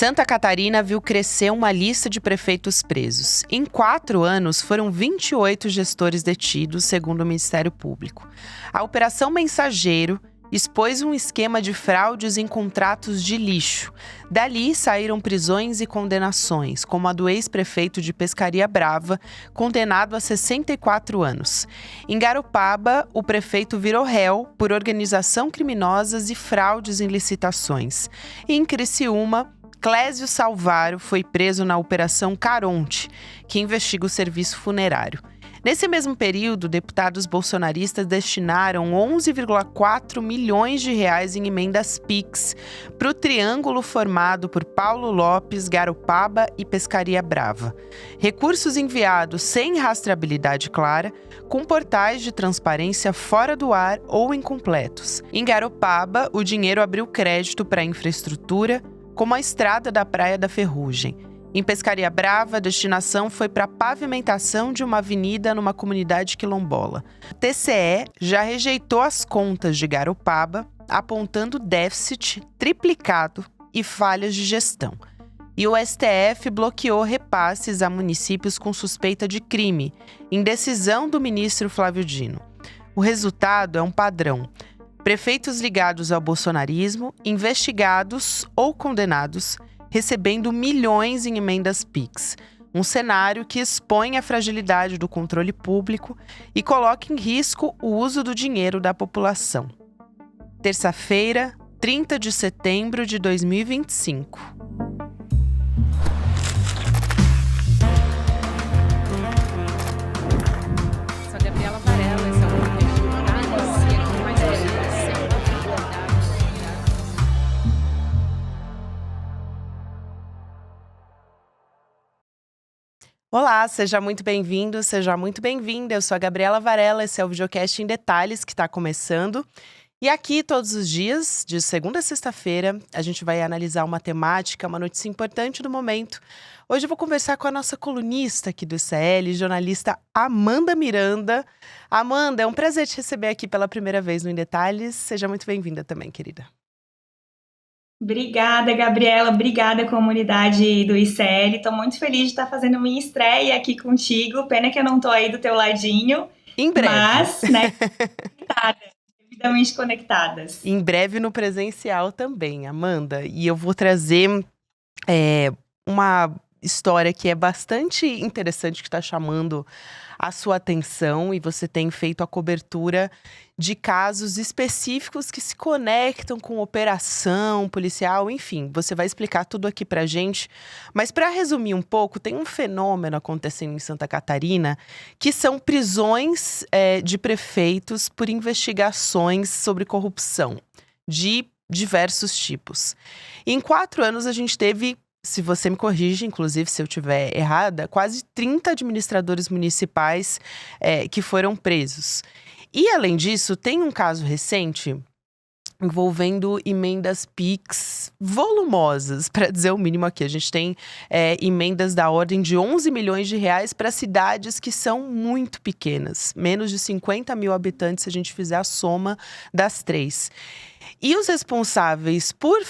Santa Catarina viu crescer uma lista de prefeitos presos. Em 4 anos, foram 28 gestores detidos, segundo o Ministério Público. A Operação Mensageiro expôs um esquema de fraudes em contratos de lixo. Dali saíram prisões e condenações, como a do ex-prefeito de Pescaria Brava, condenado a 64 anos. Em Garopaba, o prefeito virou réu por organização criminosas e fraudes em licitações. E em Criciúma, Clésio Salvaro foi preso na Operação Caronte, que investiga o serviço funerário. Nesse mesmo período, deputados bolsonaristas destinaram 11,4 milhões de reais em emendas PIX para o triângulo formado por Paulo Lopes, Garopaba e Pescaria Brava. Recursos enviados sem rastreabilidade clara, com portais de transparência fora do ar ou incompletos. Em Garopaba, o dinheiro abriu crédito para infraestrutura, como a estrada da Praia da Ferrugem. Em Pescaria Brava, a destinação foi para a pavimentação de uma avenida numa comunidade quilombola. O TCE já rejeitou as contas de Garopaba, apontando déficit triplicado e falhas de gestão. E o STF bloqueou repasses a municípios com suspeita de crime, em decisão do ministro Flávio Dino. O resultado é um padrão. Prefeitos ligados ao bolsonarismo, investigados ou condenados, recebendo milhões em emendas PIX. Um cenário que expõe a fragilidade do controle público e coloca em risco o uso do dinheiro da população. Terça-feira, 30 de setembro de 2025. Sou a Gabriela Varela, esse é o podcast Detalhes, e aqui mais Olá, seja muito bem-vindo, seja muito bem-vinda. Eu sou a Gabriela Varela, esse é o videocast em Detalhes que está começando. E aqui, todos os dias, de segunda a sexta-feira, a gente vai analisar uma temática, uma notícia importante do momento. Hoje eu vou conversar com a nossa colunista aqui do ICL, jornalista Amanda Miranda. Amanda, é um prazer te receber aqui pela primeira vez no Em Detalhes. Seja muito bem-vinda também, querida. Obrigada, Gabriela. Obrigada, comunidade do ICL. Estou muito feliz de estar fazendo minha estreia aqui contigo. Pena que eu não estou aí do teu ladinho. Em breve. Mas, né, devidamente conectadas. Em breve no presencial também, Amanda. E eu vou trazer uma história que é bastante interessante, que está chamando a sua atenção, e você tem feito a cobertura de casos específicos que se conectam com operação policial, enfim, você vai explicar tudo aqui pra gente. Mas para resumir um pouco, tem um fenômeno acontecendo em Santa Catarina, que são prisões de prefeitos por investigações sobre corrupção, de diversos tipos. Em 4 anos a gente teve, se você me corrige, inclusive se eu estiver errada, quase 30 administradores municipais que foram presos. E, além disso, tem um caso recente envolvendo emendas PIX volumosas, para dizer o mínimo aqui. A gente tem emendas da ordem de 11 milhões de reais para cidades que são muito pequenas. Menos de 50 mil habitantes, se a gente fizer a soma das 3. E os responsáveis por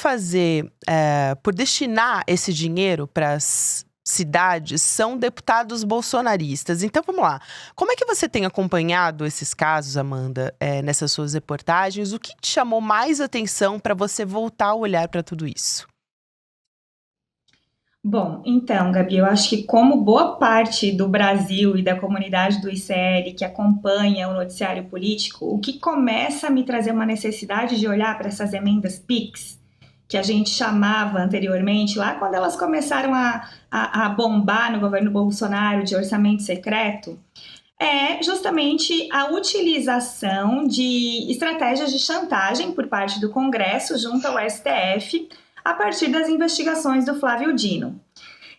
por destinar esse dinheiro para as cidades são deputados bolsonaristas. Então, vamos lá. Como é que você tem acompanhado esses casos, Amanda, nessas suas reportagens? O que te chamou mais atenção para você voltar a olhar para tudo isso? Bom, então, Gabi, eu acho que como boa parte do Brasil e da comunidade do ICL que acompanha o noticiário político, o que começa a me trazer uma necessidade de olhar para essas emendas PIX, que a gente chamava anteriormente, lá quando elas começaram a bombar no governo Bolsonaro de orçamento secreto, é justamente a utilização de estratégias de chantagem por parte do Congresso junto ao STF, a partir das investigações do Flávio Dino.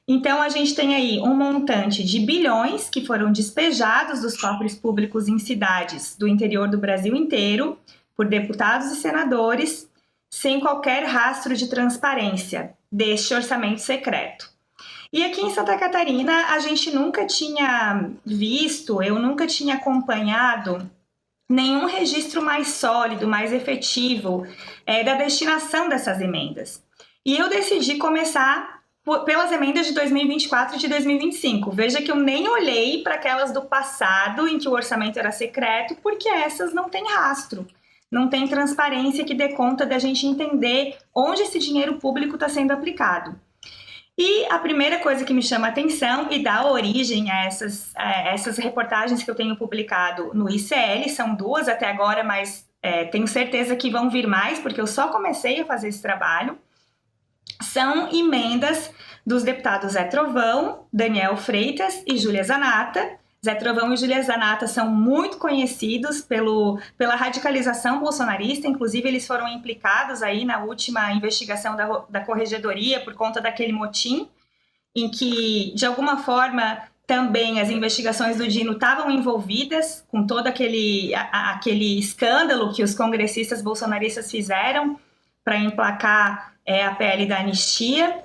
Então, a gente tem aí um montante de bilhões que foram despejados dos cofres públicos em cidades do interior do Brasil inteiro, por deputados e senadores, sem qualquer rastro de transparência deste orçamento secreto. E aqui em Santa Catarina, a gente nunca tinha visto, eu nunca tinha acompanhado nenhum registro mais sólido, mais efetivo da destinação dessas emendas. E eu decidi começar pelas emendas de 2024 e de 2025. Veja que eu nem olhei para aquelas do passado, em que o orçamento era secreto, porque essas não têm rastro, não tem transparência que dê conta da gente entender onde esse dinheiro público está sendo aplicado. E a primeira coisa que me chama a atenção e dá origem a essas reportagens que eu tenho publicado no ICL, são 2 até agora, mas tenho certeza que vão vir mais, porque eu só comecei a fazer esse trabalho, são emendas dos deputados Zé Trovão, Daniel Freitas e Júlia Zanatta. Zé Trovão e Júlia Zanatta são muito conhecidos pela radicalização bolsonarista, inclusive eles foram implicados aí na última investigação da Corregedoria por conta daquele motim, em que, de alguma forma, também as investigações do Dino estavam envolvidas com todo aquele escândalo que os congressistas bolsonaristas fizeram para emplacar a PL da anistia.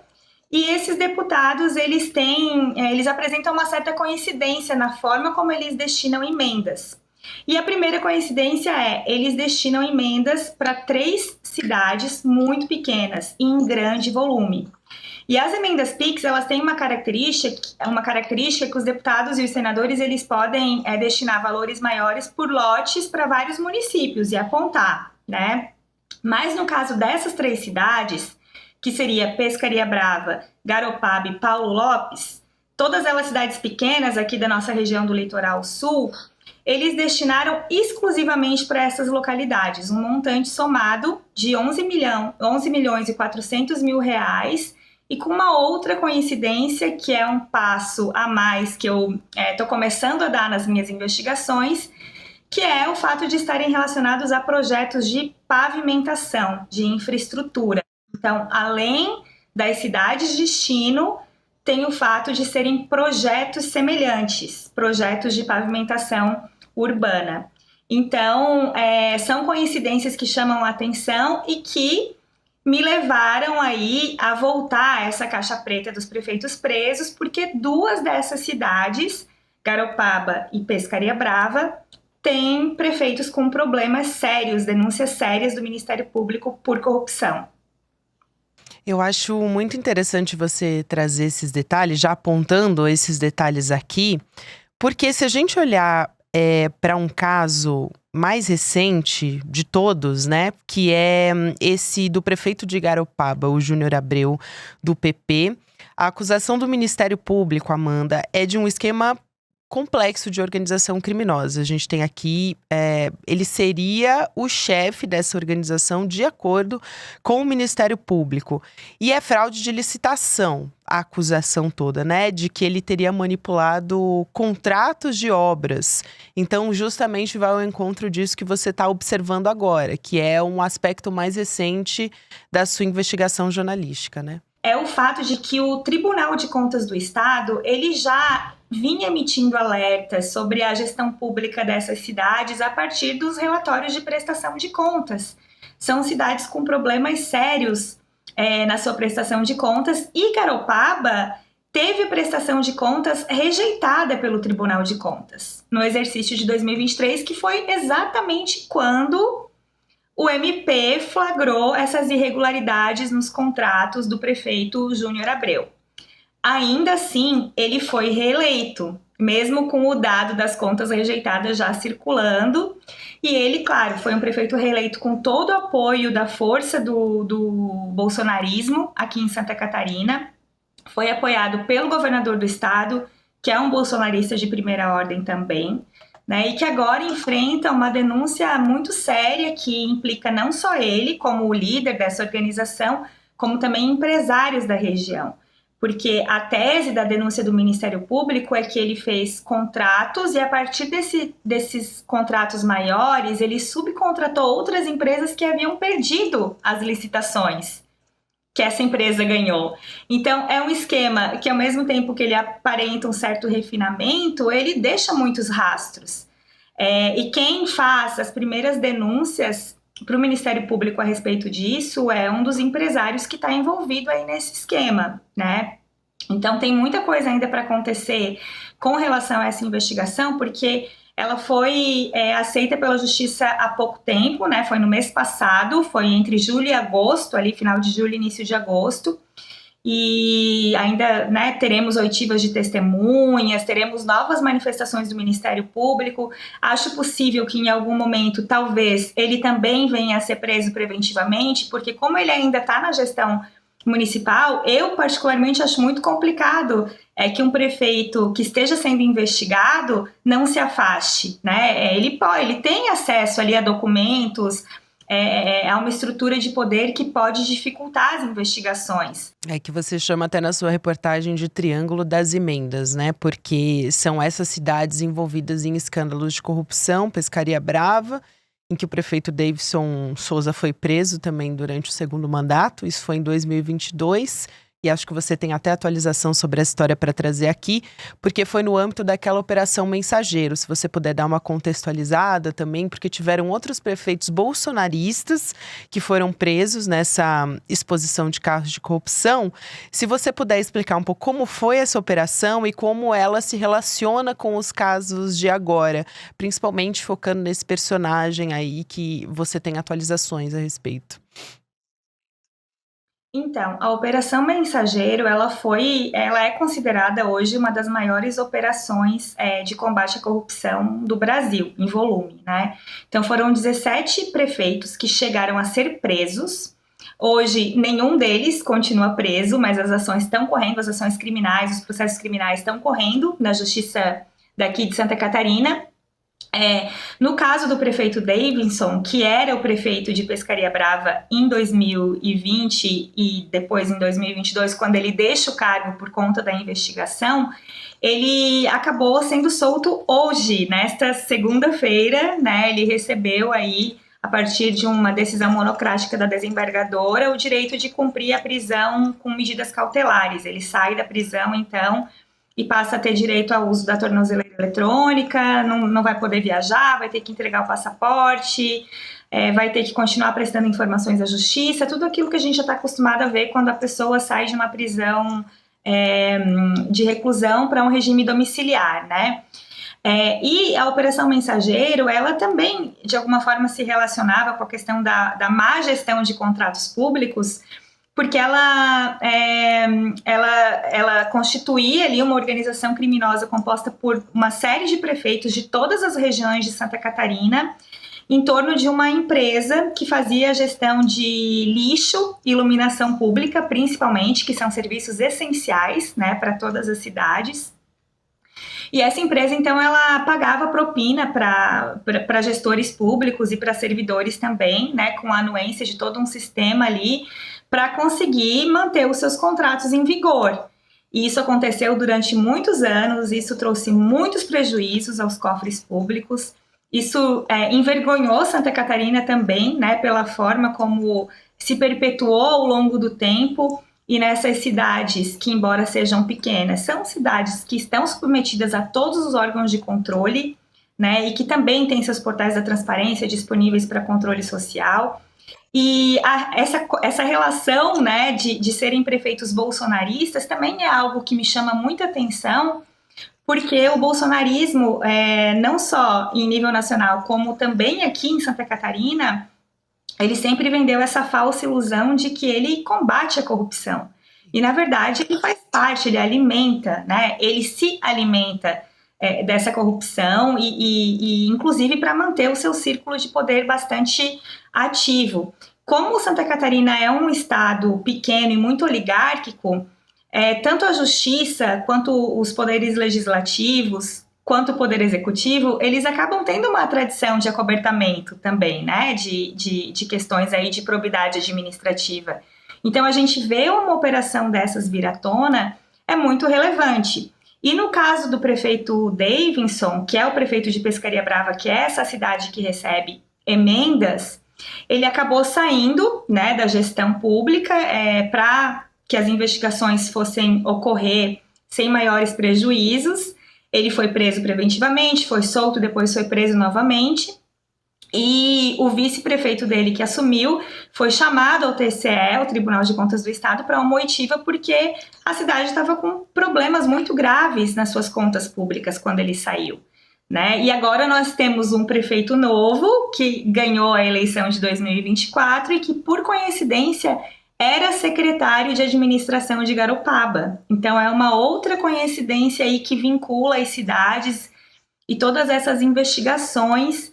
E esses deputados, eles apresentam uma certa coincidência na forma como eles destinam emendas. E a primeira coincidência eles destinam emendas para 3 cidades muito pequenas, em grande volume. E as emendas PIX, elas têm uma característica que os deputados e os senadores, eles podem destinar valores maiores por lotes para vários municípios e apontar, né? Mas no caso dessas 3 cidades, que seria Pescaria Brava, Garopaba e Paulo Lopes, todas elas cidades pequenas aqui da nossa região do Litoral Sul, eles destinaram exclusivamente para essas localidades um montante somado de 11 milhões e 400 mil reais, e com uma outra coincidência, que é um passo a mais que eu estou começando a dar nas minhas investigações, que é o fato de estarem relacionados a projetos de pavimentação, de infraestrutura. Então, além das cidades de destino, tem o fato de serem projetos semelhantes, projetos de pavimentação urbana. Então, são coincidências que chamam a atenção e que me levaram aí a voltar a essa caixa preta dos prefeitos presos, porque 2 dessas cidades, Garopaba e Pescaria Brava, têm prefeitos com problemas sérios, denúncias sérias do Ministério Público por corrupção. Eu acho muito interessante você trazer esses detalhes, já apontando esses detalhes aqui, porque se a gente olhar para um caso mais recente de todos, né, que é esse do prefeito de Garopaba, o Júnior Abreu, do PP, a acusação do Ministério Público, Amanda, é de um esquema complexo de organização criminosa. A gente tem aqui, ele seria o chefe dessa organização de acordo com o Ministério Público. E é fraude de licitação, a acusação toda, né? De que ele teria manipulado contratos de obras. Então, justamente vai ao encontro disso que você está observando agora, que é um aspecto mais recente da sua investigação jornalística, né? É o fato de que o Tribunal de Contas do Estado, ele já vinha emitindo alertas sobre a gestão pública dessas cidades a partir dos relatórios de prestação de contas. São cidades com problemas sérios na sua prestação de contas, e Garopaba teve prestação de contas rejeitada pelo Tribunal de Contas no exercício de 2023, que foi exatamente quando o MP flagrou essas irregularidades nos contratos do prefeito Júnior Abreu. Ainda assim, ele foi reeleito, mesmo com o dado das contas rejeitadas já circulando. E ele, claro, foi um prefeito reeleito com todo o apoio da força do bolsonarismo aqui em Santa Catarina. Foi apoiado pelo governador do estado, que é um bolsonarista de primeira ordem também, né, e que agora enfrenta uma denúncia muito séria que implica não só ele, como o líder dessa organização, como também empresários da região. Porque a tese da denúncia do Ministério Público é que ele fez contratos e, a partir desses contratos maiores, ele subcontratou outras empresas que haviam perdido as licitações que essa empresa ganhou. Então, é um esquema que, ao mesmo tempo que ele aparenta um certo refinamento, ele deixa muitos rastros. E quem faz as primeiras denúncias para o Ministério Público a respeito disso é um dos empresários que está envolvido aí nesse esquema, né? Então, tem muita coisa ainda para acontecer com relação a essa investigação, porque ela foi aceita pela justiça há pouco tempo, né? Foi no mês passado, foi entre julho e agosto, ali final de julho, início de agosto. E ainda, né, teremos oitivas de testemunhas, teremos novas manifestações do Ministério Público. Acho possível que em algum momento, talvez, ele também venha a ser preso preventivamente, porque como ele ainda está na gestão municipal, eu particularmente acho muito complicado que um prefeito que esteja sendo investigado não se afaste, né? Ele tem acesso ali a documentos, há uma estrutura de poder que pode dificultar as investigações. É que você chama até na sua reportagem de Triângulo das Emendas, né? Porque são essas cidades envolvidas em escândalos de corrupção, Pescaria Brava, em que o prefeito Davidson Souza foi preso também durante o segundo mandato. Isso foi em 2022. E acho que você tem até atualização sobre a história para trazer aqui, porque foi no âmbito daquela Operação Mensageiro. Se você puder dar uma contextualizada também, porque tiveram outros prefeitos bolsonaristas que foram presos nessa exposição de casos de corrupção. Se você puder explicar um pouco como foi essa operação e como ela se relaciona com os casos de agora, principalmente focando nesse personagem aí que você tem atualizações a respeito. Então, a Operação Mensageiro, ela é considerada hoje uma das maiores operações de combate à corrupção do Brasil, em volume, né? Então, foram 17 prefeitos que chegaram a ser presos. Hoje, nenhum deles continua preso, mas as ações estão correndo, as ações criminais, os processos criminais estão correndo na justiça daqui de Santa Catarina. No caso do prefeito Davidson, que era o prefeito de Pescaria Brava em 2020 e depois em 2022, quando ele deixa o cargo por conta da investigação, ele acabou sendo solto hoje, nesta segunda-feira, né? Ele recebeu aí, a partir de uma decisão monocrática da desembargadora, o direito de cumprir a prisão com medidas cautelares. Ele sai da prisão, então, e passa a ter direito ao uso da tornozeleira eletrônica, não vai poder viajar, vai ter que entregar o passaporte, vai ter que continuar prestando informações à justiça, tudo aquilo que a gente já está acostumado a ver quando a pessoa sai de uma prisão de reclusão para um regime domiciliar, né? E a Operação Mensageiro, ela também, de alguma forma, se relacionava com a questão da má gestão de contratos públicos, porque ela constituía ali uma organização criminosa composta por uma série de prefeitos de todas as regiões de Santa Catarina, em torno de uma empresa que fazia a gestão de lixo e iluminação pública, principalmente, que são serviços essenciais, né, para todas as cidades. E essa empresa, então, ela pagava propina para gestores públicos e para servidores também, né, com a anuência de todo um sistema ali, para conseguir manter os seus contratos em vigor. E isso aconteceu durante muitos anos, isso trouxe muitos prejuízos aos cofres públicos, isso envergonhou Santa Catarina também, né, pela forma como se perpetuou ao longo do tempo, e nessas cidades que, embora sejam pequenas, são cidades que estão submetidas a todos os órgãos de controle, né, e que também têm seus portais da transparência disponíveis para controle social. E essa relação, né, de serem prefeitos bolsonaristas também é algo que me chama muita atenção, porque o bolsonarismo, não só em nível nacional, como também aqui em Santa Catarina, ele sempre vendeu essa falsa ilusão de que ele combate a corrupção. E, na verdade, ele faz parte, ele alimenta, né, ele se alimenta dessa corrupção e inclusive, para manter o seu círculo de poder bastante ativo. Como Santa Catarina é um estado pequeno e muito oligárquico, tanto a justiça quanto os poderes legislativos, quanto o poder executivo, eles acabam tendo uma tradição de acobertamento também, né, de questões aí de probidade administrativa. Então, a gente vê uma operação dessas vir à tona é muito relevante. E no caso do prefeito Davidson, que é o prefeito de Pescaria Brava, que é essa cidade que recebe emendas, ele acabou saindo, né, da gestão pública para que as investigações fossem ocorrer sem maiores prejuízos. Ele foi preso preventivamente, foi solto, depois foi preso novamente. E o vice-prefeito dele, que assumiu, foi chamado ao TCE, o Tribunal de Contas do Estado, para uma oitiva, porque a cidade estava com problemas muito graves nas suas contas públicas quando ele saiu, né? E agora nós temos um prefeito novo que ganhou a eleição de 2024 e que, por coincidência, era secretário de administração de Garopaba. Então é uma outra coincidência aí que vincula as cidades e todas essas investigações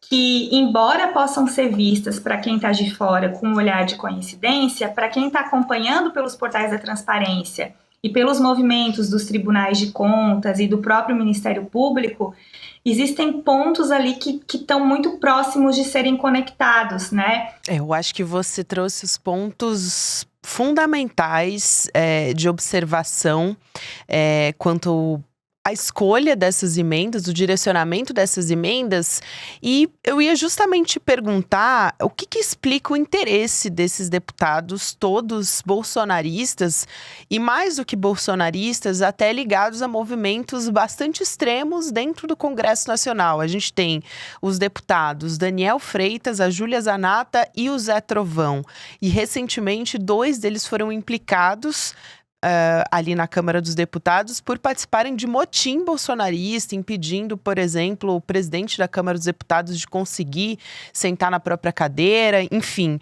que, embora possam ser vistas para quem está de fora com um olhar de coincidência, para quem está acompanhando pelos portais da transparência e pelos movimentos dos tribunais de contas e do próprio Ministério Público, existem pontos ali que estão muito próximos de serem conectados, né? Eu acho que você trouxe os pontos fundamentais de observação quanto à escolha dessas emendas, o direcionamento dessas emendas, e eu ia justamente perguntar o que explica o interesse desses deputados todos bolsonaristas, e mais do que bolsonaristas, até ligados a movimentos bastante extremos dentro do Congresso Nacional. A gente tem os deputados Daniel Freitas, a Júlia Zanatta e o Zé Trovão, e recentemente 2 deles foram implicados ali na Câmara dos Deputados por participarem de motim bolsonarista, impedindo, por exemplo, o presidente da Câmara dos Deputados de conseguir sentar na própria cadeira, enfim.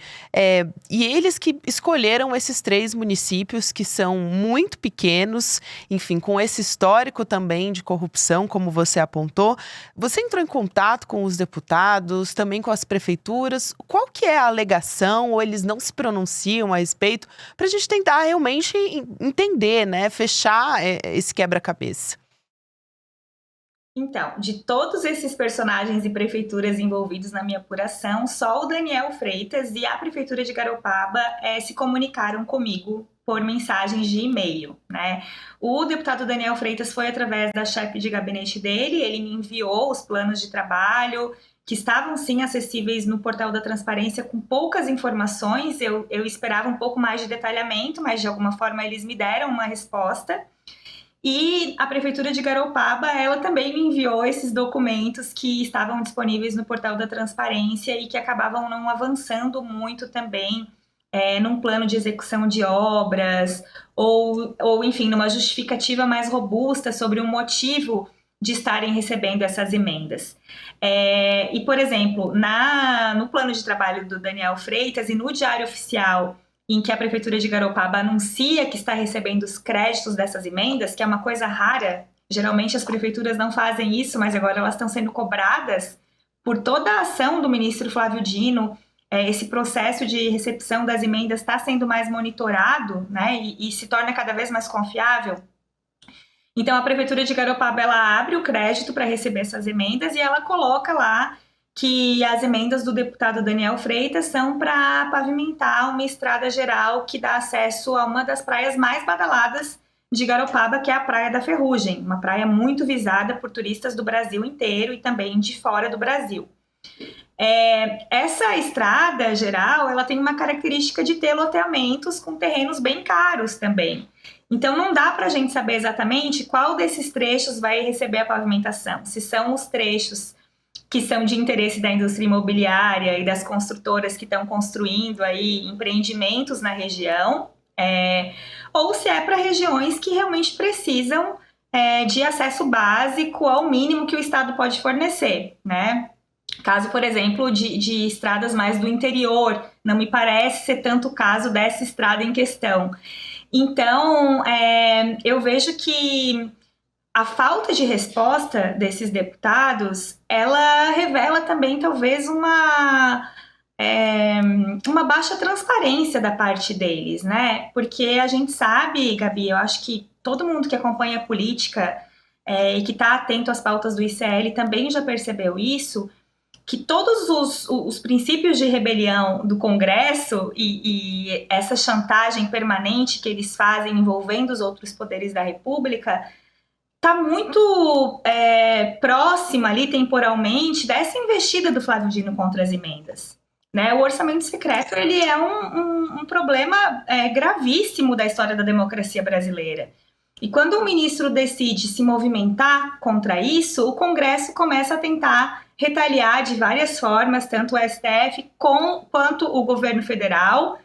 E eles que escolheram esses 3 municípios que são muito pequenos, enfim, com esse histórico também de corrupção, como você apontou. Você entrou em contato com os deputados, também com as prefeituras. Qual que é a alegação, ou eles não se pronunciam a respeito, para a gente tentar realmente entender, né? Fechar esse quebra-cabeça. Então, de todos esses personagens e prefeituras envolvidos na minha apuração, só o Daniel Freitas e a Prefeitura de Garopaba se comunicaram comigo por mensagens de e-mail, né? O deputado Daniel Freitas foi através da chefe de gabinete dele, ele me enviou os planos de trabalho, que estavam sim acessíveis no portal da transparência com poucas informações. Eu esperava um pouco mais de detalhamento, mas de alguma forma eles me deram uma resposta. E a Prefeitura de Garopaba, ela também me enviou esses documentos que estavam disponíveis no portal da transparência e que acabavam não avançando muito também num plano de execução de obras ou enfim, numa justificativa mais robusta sobre o motivo de estarem recebendo essas emendas. E, por exemplo, no plano de trabalho do Daniel Freitas e no Diário Oficial, em que a Prefeitura de Garopaba anuncia que está recebendo os créditos dessas emendas, que é uma coisa rara, geralmente as prefeituras não fazem isso, mas agora elas estão sendo cobradas por toda a ação do ministro Flávio Dino. Esse processo de recepção das emendas está sendo mais monitorado, né, e se torna cada vez mais confiável. Então, a Prefeitura de Garopaba, ela abre o crédito para receber essas emendas e ela coloca lá que as emendas do deputado Daniel Freitas são para pavimentar uma estrada geral que dá acesso a uma das praias mais badaladas de Garopaba, que é a Praia da Ferrugem, uma praia muito visada por turistas do Brasil inteiro e também de fora do Brasil. Essa estrada geral, ela tem uma característica de ter loteamentos com terrenos bem caros também. Então, não dá para a gente saber exatamente qual desses trechos vai receber a pavimentação. Se são os trechos que são de interesse da indústria imobiliária e das construtoras que estão construindo aí empreendimentos na região, ou se é para regiões que realmente precisam de acesso básico ao mínimo que o Estado pode fornecer, né? Caso, por exemplo, de estradas mais do interior, não me parece ser tanto o caso dessa estrada em questão. Então, eu vejo que a falta de resposta desses deputados, ela revela também, talvez, uma baixa transparência da parte deles, né? Porque a gente sabe, Gabi, eu acho que todo mundo que acompanha a política e que está atento às pautas do ICL também já percebeu isso, que todos os princípios de rebelião do Congresso e essa chantagem permanente que eles fazem envolvendo os outros poderes da República está muito próxima ali temporalmente dessa investida do Flávio Dino contra as emendas, né? O orçamento secreto ele é um problema gravíssimo da história da democracia brasileira. E quando o ministro decide se movimentar contra isso, o Congresso começa a tentar retaliar de várias formas, tanto o STF quanto o governo federal,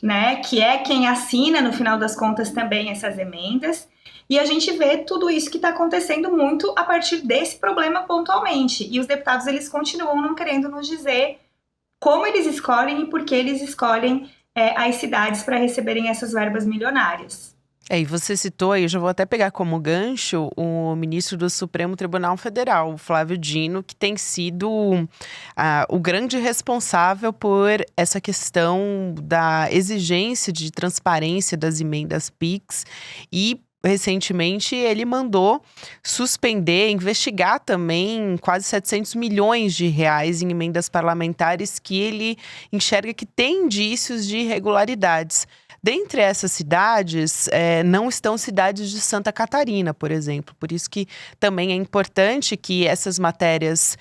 né, que é quem assina, no final das contas, também essas emendas. E a gente vê tudo isso que está acontecendo muito a partir desse problema pontualmente. E os deputados, eles continuam não querendo nos dizer como eles escolhem e por que eles escolhem as cidades para receberem essas verbas milionárias. E você citou aí, eu já vou até pegar como gancho o ministro do Supremo Tribunal Federal, o Flávio Dino, que tem sido o grande responsável por essa questão da exigência de transparência das emendas PIX e recentemente ele mandou suspender, investigar também quase 700 milhões de reais em emendas parlamentares que ele enxerga que tem indícios de irregularidades. Dentre essas cidades, não estão cidades de Santa Catarina, por exemplo. Por isso que também é importante que essas matérias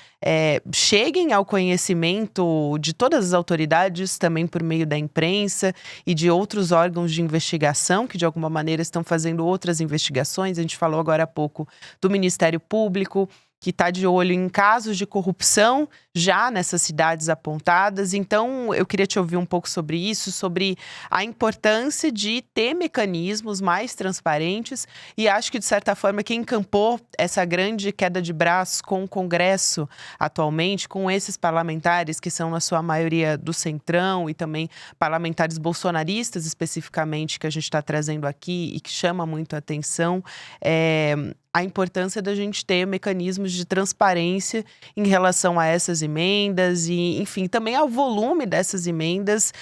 cheguem ao conhecimento de todas as autoridades, também por meio da imprensa e de outros órgãos de investigação, que de alguma maneira estão fazendo outras investigações. A gente falou agora há pouco do Ministério Público, que está de olho em casos de corrupção já nessas cidades apontadas. Então, eu queria te ouvir um pouco sobre isso, sobre a importância de ter mecanismos mais transparentes. E acho que, de certa forma, quem encampou essa grande queda de braços com o Congresso atualmente, com esses parlamentares que são, na sua maioria, do Centrão e também parlamentares bolsonaristas, especificamente, que a gente está trazendo aqui e que chama muito a atenção, a importância da gente ter mecanismos de transparência em relação a essas emendas e, enfim, também ao volume dessas emendas,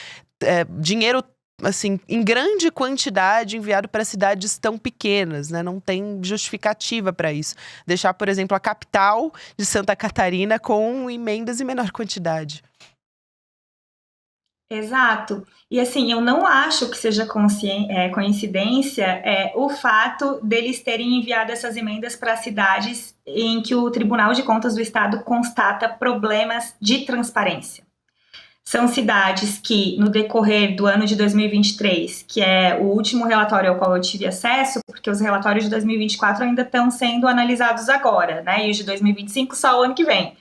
dinheiro, assim, em grande quantidade enviado para cidades tão pequenas, né? Não tem justificativa para isso. Deixar, por exemplo, a capital de Santa Catarina com emendas em menor quantidade. Exato. E assim, eu não acho que seja coincidência o fato deles terem enviado essas emendas para cidades em que o Tribunal de Contas do Estado constata problemas de transparência. São cidades que, no decorrer do ano de 2023, que é o último relatório ao qual eu tive acesso, porque os relatórios de 2024 ainda estão sendo analisados agora, né? E os de 2025 só o ano que vem.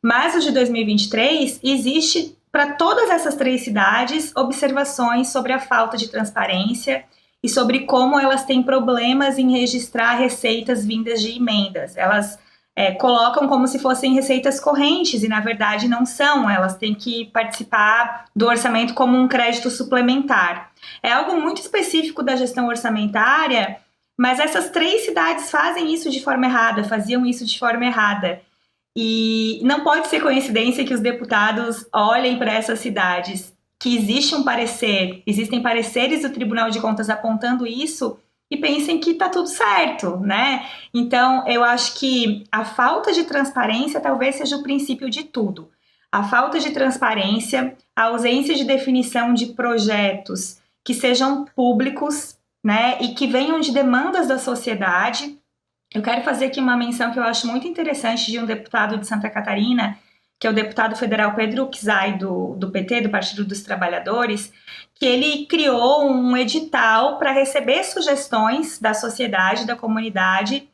Mas os de 2023, existe para todas essas 3 cidades observações sobre a falta de transparência e sobre como elas têm problemas em registrar receitas vindas de emendas. Elas colocam como se fossem receitas correntes e, na verdade, não são. Elas têm que participar do orçamento como um crédito suplementar. É algo muito específico da gestão orçamentária, mas essas 3 cidades fazem isso de forma errada, faziam isso de forma errada. E não pode ser coincidência que os deputados olhem para essas cidades, que existem pareceres do Tribunal de Contas apontando isso e pensem que está tudo certo, né? Então, eu acho que a falta de transparência talvez seja o princípio de tudo. A falta de transparência, a ausência de definição de projetos que sejam públicos, né, e que venham de demandas da sociedade. Eu quero fazer aqui uma menção que eu acho muito interessante de um deputado de Santa Catarina, que é o deputado federal Pedro Uczai, do PT, do Partido dos Trabalhadores, que ele criou um edital para receber sugestões da sociedade, da comunidade,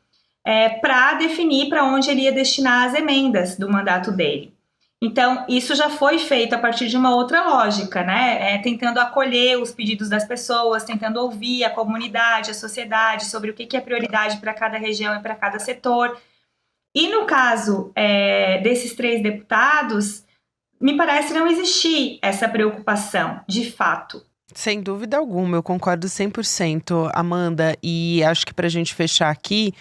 para definir para onde ele ia destinar as emendas do mandato dele. Então, isso já foi feito a partir de uma outra lógica, né? Tentando acolher os pedidos das pessoas, tentando ouvir a comunidade, a sociedade, sobre o que é prioridade para cada região e para cada setor. E no caso desses 3 deputados, me parece não existir essa preocupação, de fato. Sem dúvida alguma, eu concordo 100%, Amanda, e acho que para a gente fechar aqui,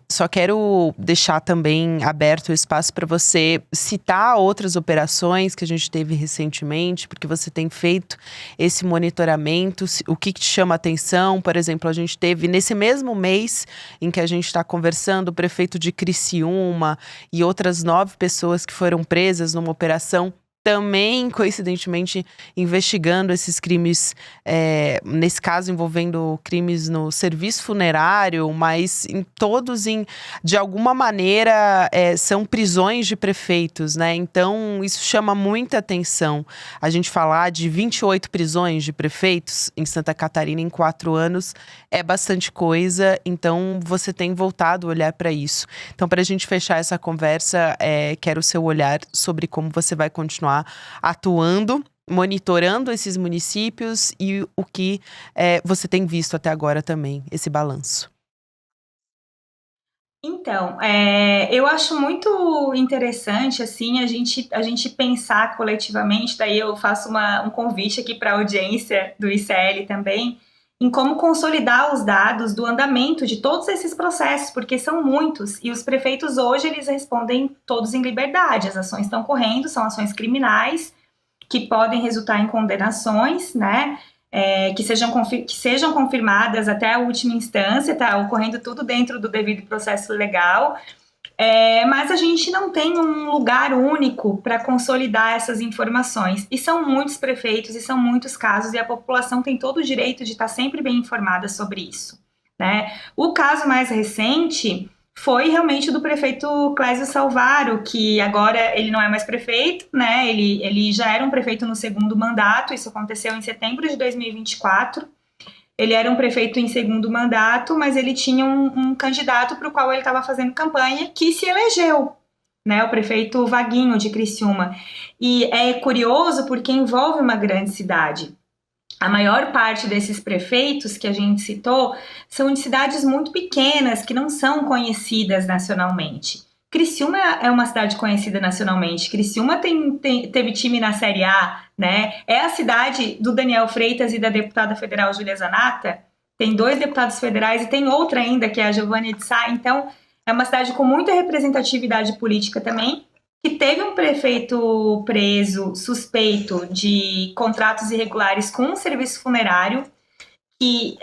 só quero deixar também aberto o espaço para você citar outras operações que a gente teve recentemente, porque você tem feito esse monitoramento, o que te chama a atenção. Por exemplo, a gente teve nesse mesmo mês em que a gente está conversando, o prefeito de Criciúma e outras 9 pessoas que foram presas numa operação também, coincidentemente, investigando esses crimes, nesse caso envolvendo crimes no serviço funerário, mas de alguma maneira, são prisões de prefeitos, né? Então, isso chama muita atenção. A gente falar de 28 prisões de prefeitos em Santa Catarina em 4 anos é bastante coisa, então você tem voltado a olhar para isso. Então, para a gente fechar essa conversa, quero o seu olhar sobre como você vai continuar atuando monitorando esses municípios e o que você tem visto até agora também, esse balanço. Então, eu acho muito interessante, assim, a gente pensar coletivamente, daí eu faço um convite aqui para a audiência do ICL também, em como consolidar os dados do andamento de todos esses processos, porque são muitos, e os prefeitos hoje, eles respondem todos em liberdade, as ações estão correndo, são ações criminais, que podem resultar em condenações, né? Que sejam confirmadas até a última instância, tá ocorrendo tudo dentro do devido processo legal, mas a gente não tem um lugar único para consolidar essas informações, e são muitos prefeitos e são muitos casos, e a população tem todo o direito de estar sempre bem informada sobre isso, né? O caso mais recente foi realmente do prefeito Clésio Salvaro, que agora ele não é mais prefeito, né? Ele já era um prefeito no segundo mandato, isso aconteceu em setembro de 2024. Ele era um prefeito em segundo mandato, mas ele tinha um candidato para o qual ele estava fazendo campanha, que se elegeu, né? O prefeito Vaguinho, de Criciúma. E é curioso porque envolve uma grande cidade. A maior parte desses prefeitos que a gente citou são de cidades muito pequenas, que não são conhecidas nacionalmente. Criciúma é uma cidade conhecida nacionalmente. Criciúma teve time na Série A, né? É a cidade do Daniel Freitas e da deputada federal Júlia Zanata. Tem 2 deputados federais e tem outra ainda, que é a Giovanna de Sá. Então, é uma cidade com muita representatividade política também, que teve um prefeito preso, suspeito de contratos irregulares com um serviço funerário, que,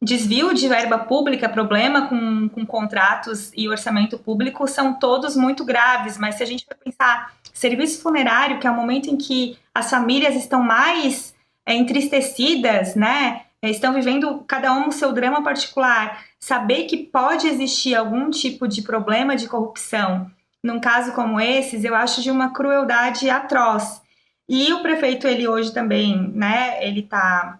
desvio de verba pública, problema com contratos e orçamento público são todos muito graves, mas se a gente for pensar serviço funerário, que é o momento em que as famílias estão mais entristecidas, né, estão vivendo cada um o seu drama particular, saber que pode existir algum tipo de problema de corrupção num caso como esses, eu acho de uma crueldade atroz. E o prefeito, ele hoje também, né, ele está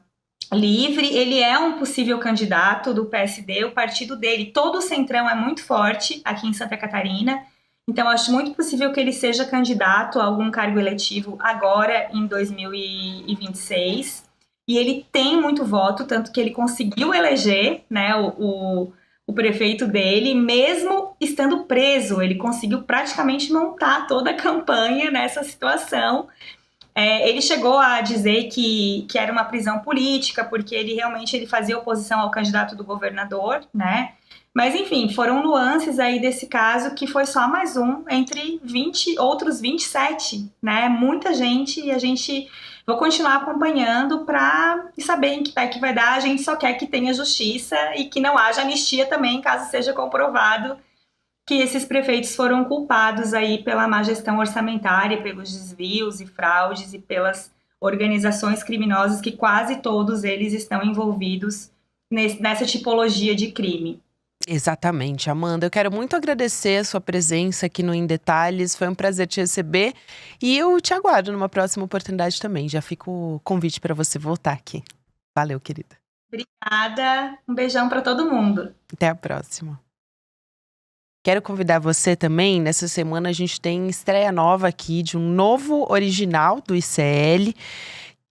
livre, ele é um possível candidato do PSD, o partido dele, todo o Centrão é muito forte aqui em Santa Catarina, então eu acho muito possível que ele seja candidato a algum cargo eletivo agora em 2026, e ele tem muito voto, tanto que ele conseguiu eleger, né, o prefeito dele, mesmo estando preso, ele conseguiu praticamente montar toda a campanha nessa situação. Ele chegou a dizer que era uma prisão política, porque ele realmente fazia oposição ao candidato do governador, né? Mas, enfim, foram nuances aí desse caso, que foi só mais um entre outros 27, né? Muita gente, e a gente... Vou continuar acompanhando para saber em que pé que vai dar. A gente só quer que tenha justiça e que não haja anistia também, caso seja comprovado que esses prefeitos foram culpados aí pela má gestão orçamentária, pelos desvios e fraudes e pelas organizações criminosas, que quase todos eles estão envolvidos nessa tipologia de crime. Exatamente, Amanda. Eu quero muito agradecer a sua presença aqui no Em Detalhes. Foi um prazer te receber e eu te aguardo numa próxima oportunidade também. Já fica o convite para você voltar aqui. Valeu, querida. Obrigada. Um beijão para todo mundo. Até a próxima. Quero convidar você também. Nessa semana a gente tem estreia nova aqui de um novo original do ICL,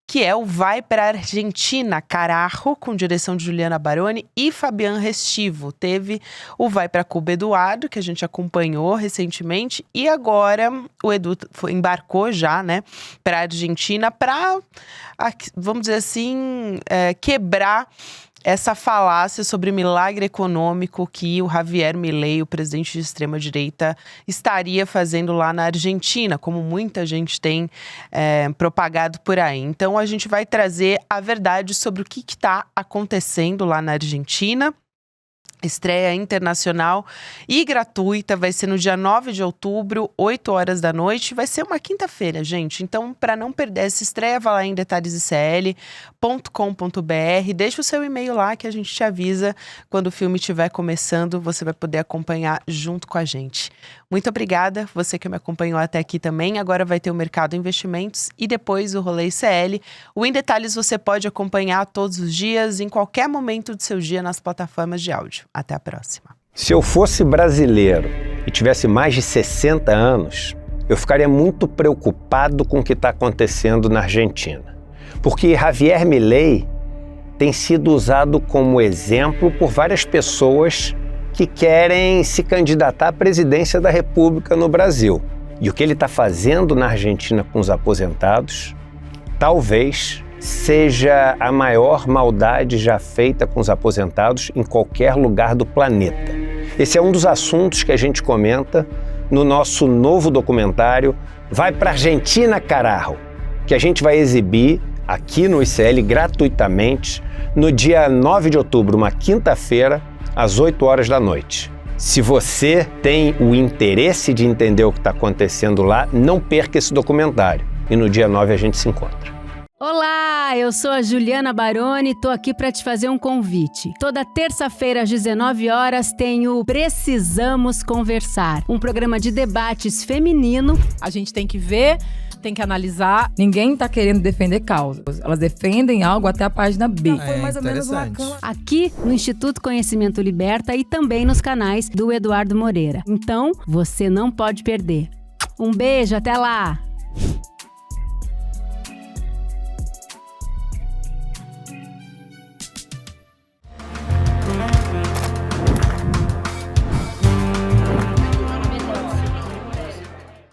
que é o Vai para a Argentina, Carajo, com direção de Juliana Baroni e Fabián Restivo. Teve o Vai para Cuba, Eduardo, que a gente acompanhou recentemente, e agora o Edu embarcou já, né, para a Argentina para, vamos dizer assim, quebrar essa falácia sobre milagre econômico que o Javier Milei, o presidente de extrema-direita, estaria fazendo lá na Argentina, como muita gente tem propagado por aí. Então, a gente vai trazer a verdade sobre o que está acontecendo lá na Argentina. Estreia internacional e gratuita, vai ser no dia 9 de outubro, 8 horas da noite, vai ser uma quinta-feira, gente. Então, para não perder essa estreia, vá lá em detalhesicl.com.br, deixa o seu e-mail lá que a gente te avisa quando o filme estiver começando, você vai poder acompanhar junto com a gente. Muito obrigada, você que me acompanhou até aqui também. Agora vai ter o Mercado Investimentos e depois o Rolê ICL. O Em Detalhes você pode acompanhar todos os dias, em qualquer momento do seu dia, nas plataformas de áudio. Até a próxima. Se eu fosse brasileiro e tivesse mais de 60 anos, eu ficaria muito preocupado com o que está acontecendo na Argentina. Porque Javier Milei tem sido usado como exemplo por várias pessoas que querem se candidatar à presidência da República no Brasil. E o que ele está fazendo na Argentina com os aposentados, talvez seja a maior maldade já feita com os aposentados em qualquer lugar do planeta. Esse é um dos assuntos que a gente comenta no nosso novo documentário Vai pra Argentina, Carajo, que a gente vai exibir aqui no ICL gratuitamente no dia 9 de outubro, uma quinta-feira, às 8 horas da noite. Se você tem o interesse de entender o que está acontecendo lá, não perca esse documentário. E no dia 9 a gente se encontra. Olá, eu sou a Juliana Baroni e tô aqui para te fazer um convite. Toda terça-feira às 19 horas tem o Precisamos Conversar, um programa de debates feminino. A gente tem que ver, tem que analisar. Ninguém tá querendo defender causas. Elas defendem algo até a página B. Foi mais ou menos uma cama. Aqui no Instituto Conhecimento Liberta e também nos canais do Eduardo Moreira. Então, você não pode perder. Um beijo, até lá!